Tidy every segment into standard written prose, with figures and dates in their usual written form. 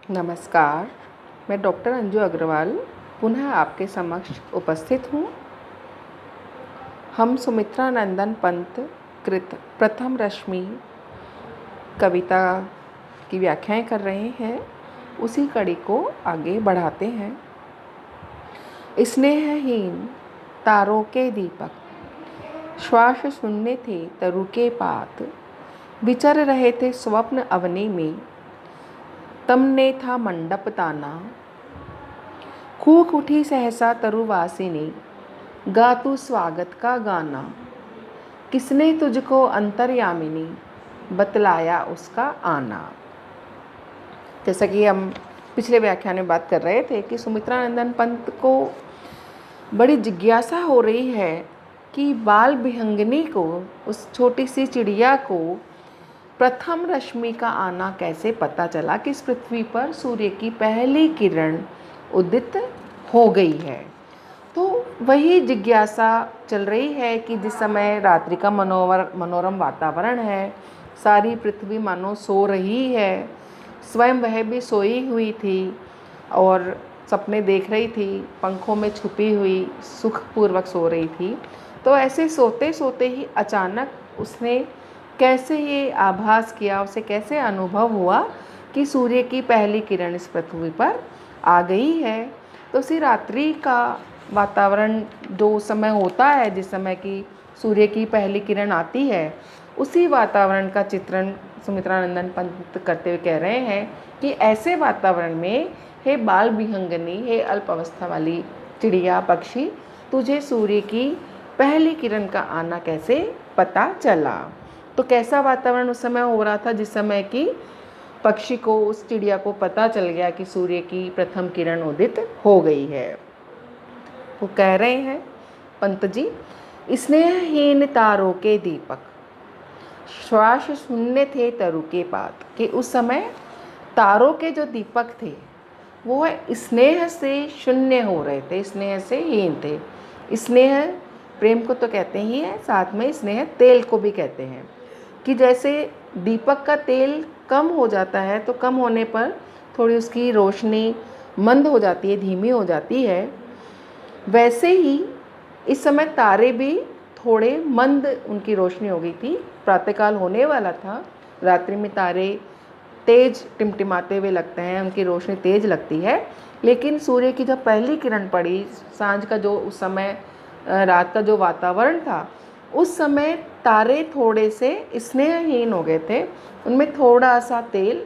नमस्कार, मैं डॉक्टर अंजू अग्रवाल पुनः आपके समक्ष उपस्थित हूँ। हम सुमित्रा नंदन पंत कृत प्रथम रश्मि कविता की व्याख्याएं कर रहे हैं। उसी कड़ी को आगे बढ़ाते हैं। स्नेहहीन तारों के दीपक, श्वास शून्य थे तरु के पात, विचर रहे थे स्वप्न अवनी में, तमने था मंडप ताना। कूक उठी सहसा तरुवासिनी, गा तू स्वागत का गाना। किसने तुझको अंतर्यामिनी, बतलाया उसका आना। जैसा कि हम पिछले व्याख्यान में बात कर रहे थे कि सुमित्रा नंदन पंत को बड़ी जिज्ञासा हो रही है कि बाल विहंगिनी को, उस छोटी सी चिड़िया को प्रथम रश्मि का आना कैसे पता चला कि इस पृथ्वी पर सूर्य की पहली किरण उदित हो गई है। तो वही जिज्ञासा चल रही है कि जिस समय रात्रि का मनोरम वातावरण है, सारी पृथ्वी मानो सो रही है, स्वयं वह भी सोई हुई थी और सपने देख रही थी, पंखों में छुपी हुई सुखपूर्वक सो रही थी। तो ऐसे सोते सोते ही अचानक उसने कैसे ये आभास किया, उसे कैसे अनुभव हुआ कि सूर्य की पहली किरण इस पृथ्वी पर आ गई है। तो उसी रात्रि का वातावरण जो समय होता है, जिस समय की सूर्य की पहली किरण आती है, उसी वातावरण का चित्रण सुमित्रा नंदन पंत करते हुए कह रहे हैं कि ऐसे वातावरण में हे बाल विहंगिनी, हे अल्प अवस्था वाली चिड़िया पक्षी, तुझे सूर्य की पहली किरण का आना कैसे पता चला। तो कैसा वातावरण उस समय हो रहा था जिस समय कि पक्षी को, उस चिड़िया को पता चल गया कि सूर्य की प्रथम किरण उदित हो गई है। वो कह रहे हैं पंत जी, स्नेहहीन तारों के दीपक, श्वास शून्य थे तरु के पात, कि उस समय तारों के जो दीपक थे वो स्नेह से शून्य हो रहे थे, स्नेह से हीन थे। स्नेह प्रेम को तो कहते ही है, साथ में स्नेह तेल को भी कहते हैं कि जैसे दीपक का तेल कम हो जाता है तो कम होने पर थोड़ी उसकी रोशनी मंद हो जाती है, धीमी हो जाती है, वैसे ही इस समय तारे भी थोड़े मंद उनकी रोशनी हो गई थी। प्रातःकाल होने वाला था, रात्रि में तारे तेज टिमटिमाते हुए लगते हैं, उनकी रोशनी तेज लगती है, लेकिन सूर्य की जब पहली किरण पड़ी, सांझ का जो उस समय रात का जो वातावरण था, उस समय तारे थोड़े से स्नेहहीन हो गए थे। उनमें थोड़ा सा तेल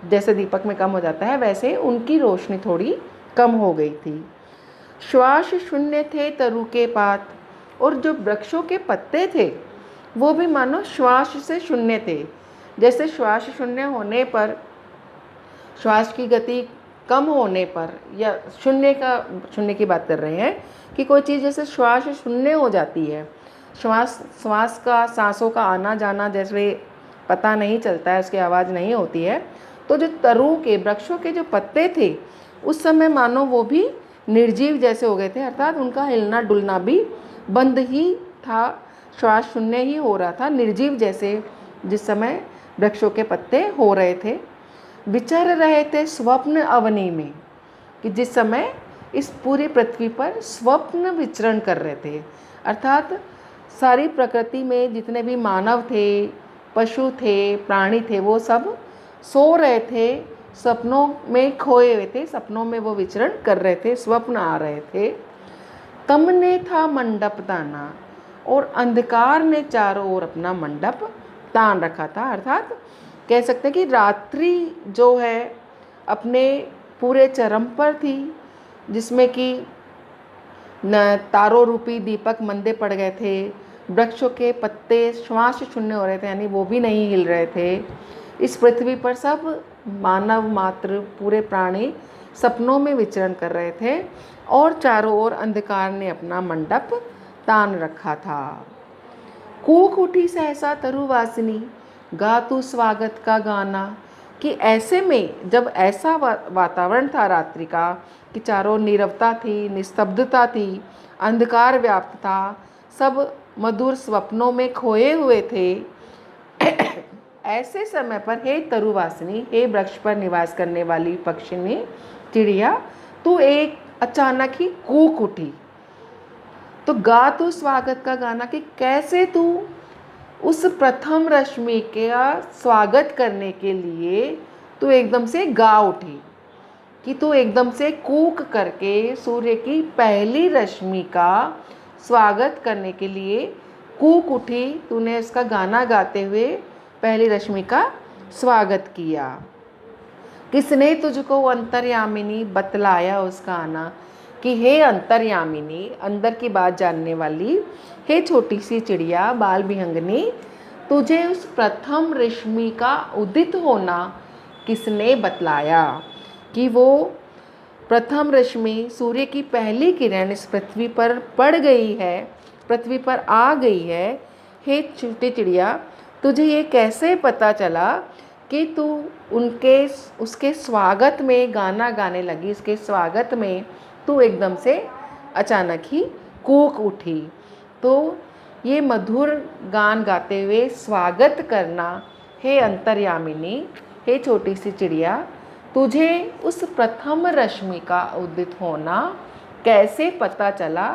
जैसे दीपक में कम हो जाता है, वैसे उनकी रोशनी थोड़ी कम हो गई थी। श्वास शून्य थे तरु के पात, और जो वृक्षों के पत्ते थे वो भी मानो श्वास से शून्य थे। जैसे श्वास शून्य होने पर, श्वास की गति कम होने पर, या शून्य की बात कर रहे हैं कि कोई चीज़ जैसे श्वास शून्य हो जाती है, श्वास का, सांसों का आना जाना जैसे पता नहीं चलता है, उसकी आवाज़ नहीं होती है, तो जो तरु के, वृक्षों के जो पत्ते थे उस समय मानो वो भी निर्जीव जैसे हो गए थे, अर्थात उनका हिलना डुलना भी बंद ही था, श्वास शून्य ही हो रहा था, निर्जीव जैसे जिस समय वृक्षों के पत्ते हो रहे थे। विचर रहे थे स्वप्न अवनी में, कि जिस समय इस पूरी पृथ्वी पर स्वप्न विचरण कर रहे थे, अर्थात सारी प्रकृति में जितने भी मानव थे, पशु थे, प्राणी थे, वो सब सो रहे थे, सपनों में खोए हुए थे, सपनों में वो विचरण कर रहे थे, स्वप्न आ रहे थे। तमने था मंडप ताना, और अंधकार ने चारों ओर अपना मंडप तान रखा था, अर्थात कह सकते हैं कि रात्रि जो है अपने पूरे चरम पर थी, जिसमें कि तारों रूपी दीपक मंदे पड़ गए थे, वृक्षों के पत्ते श्वास शून्य हो रहे थे, यानी वो भी नहीं हिल रहे थे। इस पृथ्वी पर सब मानव मात्र, पूरे प्राणी सपनों में विचरण कर रहे थे, और चारों ओर अंधकार ने अपना मंडप तान रखा था। कूक उठी सहसा तरुवासिनी, गा तू स्वागत का गाना, कि ऐसे में जब ऐसा वातावरण था रात्रि का कि चारों नीरवता थी, निस्तब्धता थी, अंधकार व्याप्त था, सब मधुर स्वप्नों में खोए हुए थे, ऐसे समय पर हे तरुवासिनी, हे वृक्ष पर निवास करने वाली पक्षिणी चिड़िया, तू एक अचानक ही कूक उठी। तो गा तू स्वागत का गाना कि कैसे तू उस प्रथम रश्मि का स्वागत करने के लिए तू एकदम से गा उठी, कि तू एकदम से कूक करके सूर्य की पहली रश्मि का स्वागत करने के लिए कूक उठी। तूने इसका गाना गाते हुए पहली रश्मि का स्वागत किया। किसने तुझको अंतर्यामिनी बतलाया उसका आना, कि हे अंतर्यामिनी, अंदर की बात जानने वाली, हे छोटी सी चिड़िया बाल विहंगनी, तुझे उस प्रथम रश्मि का उदित होना किसने बतलाया, कि वो प्रथम रश्मि सूर्य की पहली किरण इस पृथ्वी पर पड़ गई है, पृथ्वी पर आ गई है। हे छोटी चिड़िया, तुझे ये कैसे पता चला कि तू उसके स्वागत में गाना गाने लगी, इसके स्वागत में तू एकदम से अचानक ही कूक उठी। तो ये मधुर गान गाते हुए स्वागत करना, हे अंतर्यामिनी, हे छोटी सी चिड़िया, तुझे उस प्रथम रश्मि का उदित होना कैसे पता चला?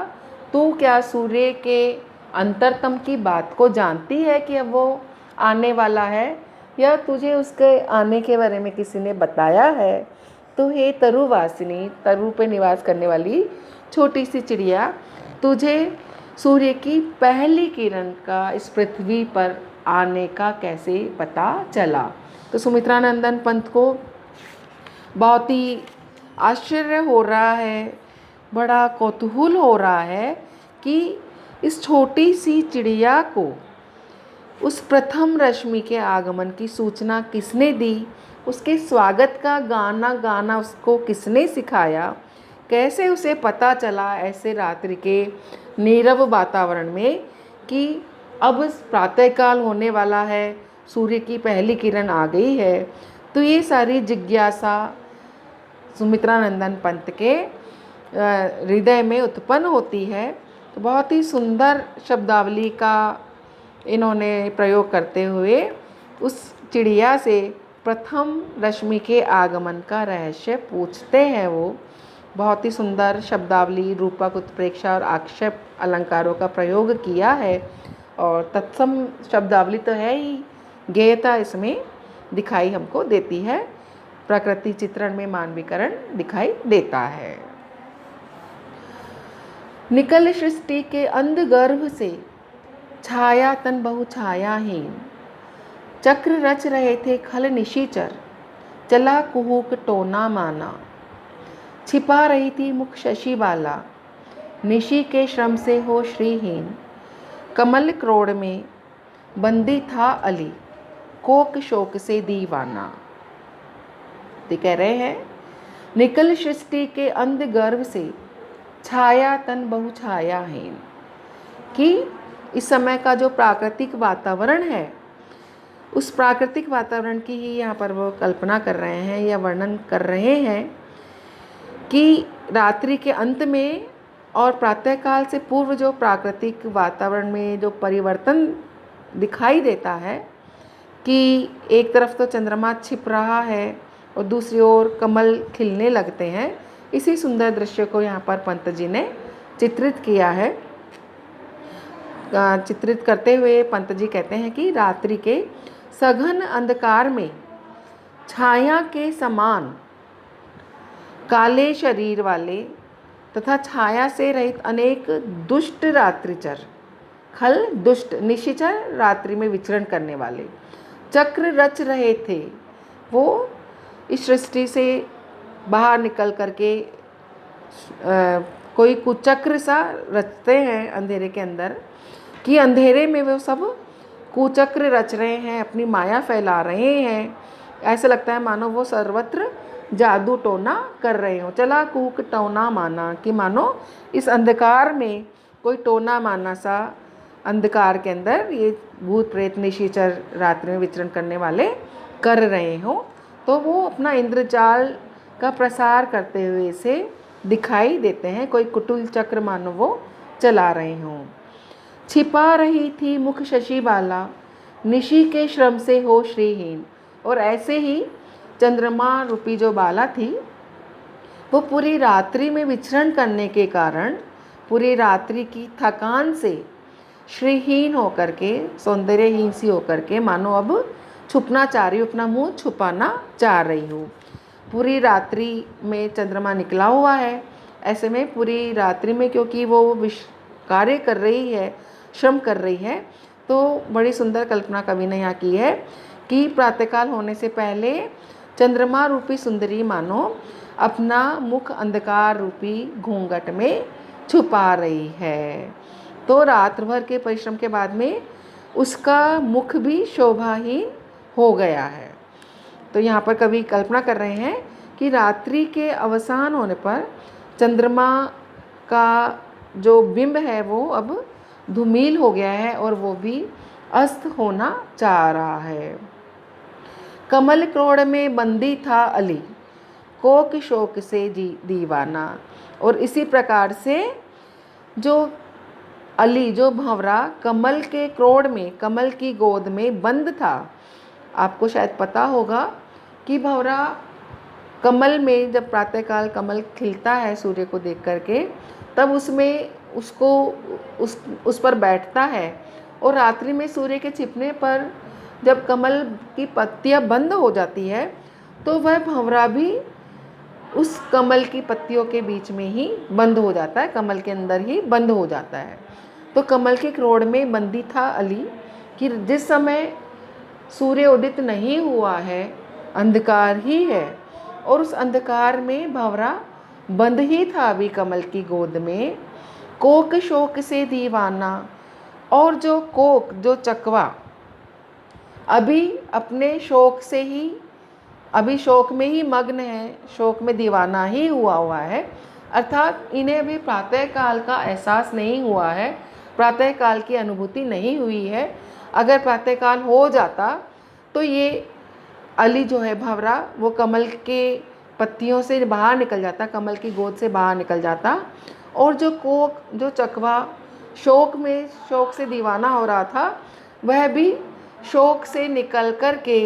तू क्या सूर्य के अंतरतम की बात को जानती है कि अब वो आने वाला है, या तुझे उसके आने के बारे में किसी ने बताया है? तो हे तरुवासिनी, तरु पे निवास करने वाली छोटी सी चिड़िया, तुझे सूर्य की पहली किरण का इस पृथ्वी पर आने का कैसे पता चला? तो सुमित्रानंदन पंत को बहुत ही आश्चर्य हो रहा है, बड़ा कौतूहल हो रहा है कि इस छोटी सी चिड़िया को उस प्रथम रश्मि के आगमन की सूचना किसने दी, उसके स्वागत का गाना गाना उसको किसने सिखाया, कैसे उसे पता चला ऐसे रात्रि के नीरव वातावरण में कि अब प्रातःकाल होने वाला है, सूर्य की पहली किरण आ गई है। तो ये सारी जिज्ञासा सुमित्रानंदन पंत के हृदय में उत्पन्न होती है। तो बहुत ही सुंदर शब्दावली का इन्होंने प्रयोग करते हुए उस चिड़िया से प्रथम रश्मि के आगमन का रहस्य पूछते हैं। वो बहुत ही सुंदर शब्दावली, रूपक, उत्प्रेक्षा और आक्षेप अलंकारों का प्रयोग किया है, और तत्सम शब्दावली तो है ही, गेयता इसमें दिखाई हमको देती है, प्रकृति चित्रण में मानवीकरण दिखाई देता है। निकल सृष्टि के अंध गर्भ से छाया तन बहु छायाहीन, चक्र रच रहे थे खल निशिचर, चला कुहूक टोना माना, छिपा रही थी मुख शशि बाला, निशि के श्रम से हो श्रीहीन, कमल क्रोड़ में बंदी था अली, कोक शोक से दीवाना। तो कह रहे हैं निकल सृष्टि के अंध गर्भ से छाया तन बहु छायाहीन, कि इस समय का जो प्राकृतिक वातावरण है, उस प्राकृतिक वातावरण की ही यहाँ पर वो कल्पना कर रहे हैं या वर्णन कर रहे हैं कि रात्रि के अंत में और प्रातःकाल से पूर्व जो प्राकृतिक वातावरण में जो परिवर्तन दिखाई देता है, कि एक तरफ तो चंद्रमा छिप रहा है और दूसरी ओर कमल खिलने लगते हैं। इसी सुंदर दृश्य को यहाँ पर पंत जी ने चित्रित किया है। चित्रित करते हुए पंत जी कहते हैं कि रात्रि के सघन अंधकार में छाया के समान काले शरीर वाले तथा छाया से रहित अनेक दुष्ट रात्रिचर, खल दुष्ट, निशिचर रात्रि में विचरण करने वाले चक्र रच रहे थे। वो इस सृष्टि से बाहर निकल करके कोई कुचक्र सा रचते हैं अंधेरे के अंदर, कि अंधेरे में वो सब कुचक्र रच रहे हैं, अपनी माया फैला रहे हैं। ऐसा लगता है मानो वो सर्वत्र जादू टोना कर रहे हो। चला कूक टोना माना, कि मानो इस अंधकार में कोई टोना माना सा अंधकार के अंदर ये भूत प्रेत निशिचर रात्रि में विचरण करने वाले कर रहे हो। तो वो अपना इंद्रजाल का प्रसार करते हुए इसे दिखाई देते हैं, कोई कुटुल चक्र मानो वो चला रहे हों। छिपा रही थी मुख शशि बाला, निशि के श्रम से हो श्रीहीन। और ऐसे ही चंद्रमा रूपी जो बाला थी वो पूरी रात्रि में विचरण करने के कारण पूरी रात्रि की थकान से श्रीहीन होकर के, सौंदर्यहीन सी होकर के मानो अब छुपना चाह रही हूँ, अपना मुंह छुपाना चाह रही हूँ। पूरी रात्रि में चंद्रमा निकला हुआ है, ऐसे में पूरी रात्रि में क्योंकि वो कार्य कर रही है, श्रम कर रही है, तो बड़ी सुंदर कल्पना कवि ने यहाँ की है कि प्रातःकाल होने से पहले चंद्रमा रूपी सुंदरी मानो अपना मुख अंधकार रूपी घूंघट में छुपा रही है। तो रात भर के परिश्रम के बाद में उसका मुख भी शोभाहीन हो गया है। तो यहाँ पर कवि कल्पना कर रहे हैं कि रात्रि के अवसान होने पर चंद्रमा का जो बिंब है वो अब धूमिल हो गया है और वो भी अस्त होना चाह रहा है। कमल क्रोड़ में बंदी था अली, कोक शोक से दीवाना। और इसी प्रकार से जो अली, जो भंवरा कमल के क्रोड़ में, कमल की गोद में बंद था। आपको शायद पता होगा कि भंवरा कमल में जब प्रातःकाल कमल खिलता है सूर्य को देख करके, तब उसमें उसको उस पर बैठता है। और रात्रि में सूर्य के छिपने पर जब कमल की पत्तियां बंद हो जाती है तो वह भंवरा भी उस कमल की पत्तियों के बीच में ही बंद हो जाता है, कमल के अंदर ही बंद हो जाता है। तो कमल के क्रोड़ में बंदी था अली कि जिस समय सूर्य उदित नहीं हुआ है, अंधकार ही है, और उस अंधकार में भंवरा बंद ही था अभी कमल की गोद में, कोक शोक से दीवाना। और जो कोक, जो चकवा अभी अपने शोक से ही, अभी शोक में ही मग्न है, शोक में दीवाना ही हुआ है, अर्थात इन्हें अभी प्रातःकाल का एहसास नहीं हुआ है, प्रातःकाल की अनुभूति नहीं हुई है। अगर प्रातःकाल हो जाता तो ये अली जो है भंवरा, वो कमल के पत्तियों से बाहर निकल जाता, कमल की गोद से बाहर निकल जाता। और जो कोक, जो चकवा शोक में, शोक से दीवाना हो रहा था, वह भी शोक से निकल कर के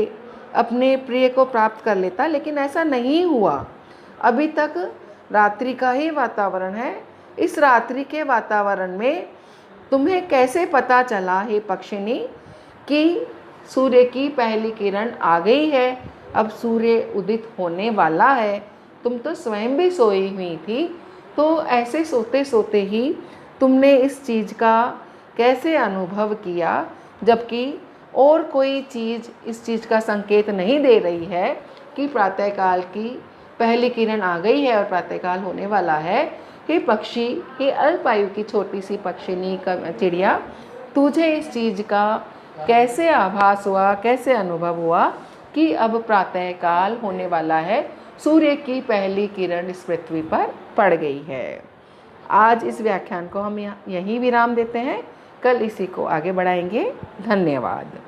अपने प्रिय को प्राप्त कर लेता। लेकिन ऐसा नहीं हुआ, अभी तक रात्रि का ही वातावरण है। इस रात्रि के वातावरण में तुम्हें कैसे पता चला हे पक्षिणी कि सूर्य की पहली किरण आ गई है, अब सूर्य उदित होने वाला है? तुम तो स्वयं भी सोई हुई थी, तो ऐसे सोते सोते ही तुमने इस चीज़ का कैसे अनुभव किया, जबकि और कोई चीज़ इस चीज़ का संकेत नहीं दे रही है कि प्रातःकाल की पहली किरण आ गई है और प्रातःकाल होने वाला है। हे पक्षी, हे अल्पायु की छोटी सी पक्षिनी का चिड़िया, तुझे इस चीज़ का कैसे आभास हुआ, कैसे अनुभव हुआ कि अब प्रातःकाल होने वाला है, सूर्य की पहली किरण इस पृथ्वी पर पड़ गई है। आज इस व्याख्यान को हम यहीं विराम देते हैं, कल इसी को आगे बढ़ाएंगे। धन्यवाद।